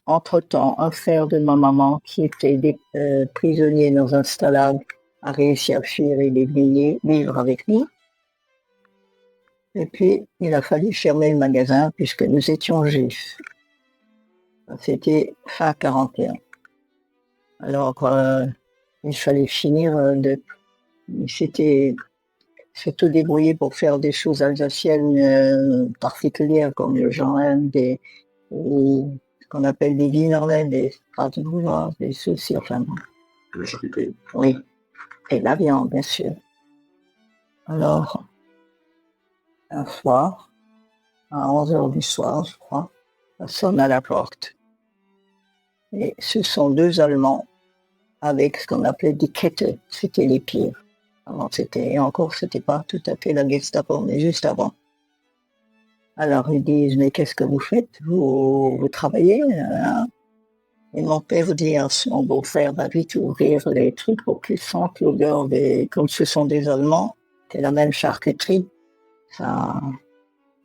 Entre-temps, un frère de ma maman, qui était prisonnier dans un stalag, a réussi à fuir et vivre avec nous. Et puis, il a fallu fermer le magasin puisque nous étions juifs. C'était fin 41. Alors, il fallait finir il s'était surtout débrouillé pour faire des choses alsaciennes particulières comme le Jean, ce qu'on appelle des Wienerlen, des Strasbourgeois, des soucis, enfin. La charcuterie. Oui. Et la viande, bien sûr. Alors, un soir, à 11h du soir, je crois, ça sonne à la porte. Et ce sont deux Allemands avec ce qu'on appelait des Kette, c'était les pires. Alors c'était pas tout à fait la Gestapo, mais juste avant. Alors ils disent, mais qu'est-ce que vous faites? Vous travaillez hein? Et mon père dit à son beau-frère, va vite ouvrir les trucs pour qu'ils sentent l'odeur comme ce sont des Allemands, c'est la même charcuterie. Ça...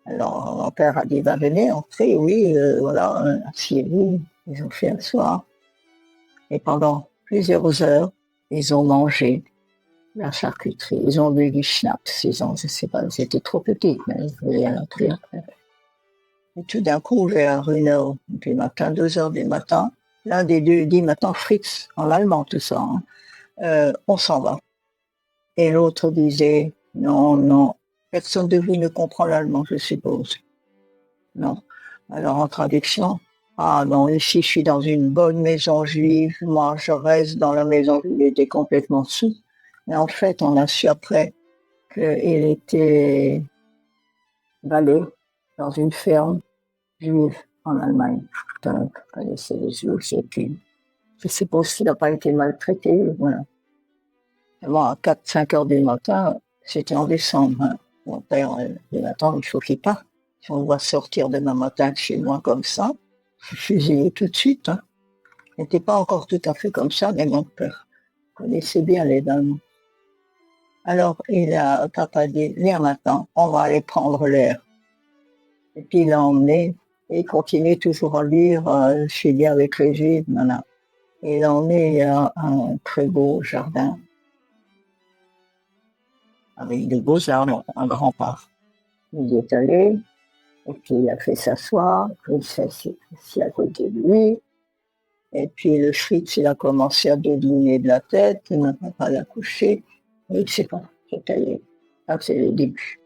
Alors mon père a dit, va venez, entrez, oui, voilà, asseyez-vous. Ils ont fait un soir. Et pendant plusieurs heures, ils ont mangé la charcuterie. Ils ont bu du schnapps, je sais pas, ils étaient trop petits, mais ils voulaient rentrer après. Et tout d'un coup, vers 1h du matin, 2h du matin, l'un des deux dit, maintenant Fritz, en allemand tout ça, on s'en va. Et l'autre disait, non, non, personne de vous ne comprend l'allemand, je suppose. Non. Alors en traduction, ah non, ici je suis dans une bonne maison juive, moi je reste dans la maison juive, il était complètement sous. Mais en fait, on a su après qu'il était valet dans une ferme juive en Allemagne. Donc, c'est les juifs, et puis, je suppose qu'il n'a pas été maltraité, voilà. Et moi, à 4-5 heures du matin, c'était en décembre, hein. Mon père, il dit, attends, il faut qu'il parte. Si on voit sortir demain matin de chez moi comme ça, je suis fusillé tout de suite, hein. Il n'était pas encore tout à fait comme ça, mais mon père connaissait bien les dames. Alors, papa dit, viens maintenant, on va aller prendre l'air. Et puis, il l'a emmené, et il continue toujours à lire, je suis bien avec les Juifs, maintenant. Et il l'a emmené à un très beau jardin, avec de beaux arbres, un grand parc. Il y est allé, et puis il a fait s'asseoir, il s'est assis à côté de lui, et puis le Fritz, il a commencé à doudouner de la tête, il n'a pas l'a couché, et il ne sait pas, c'est allé. Ça, c'est le début.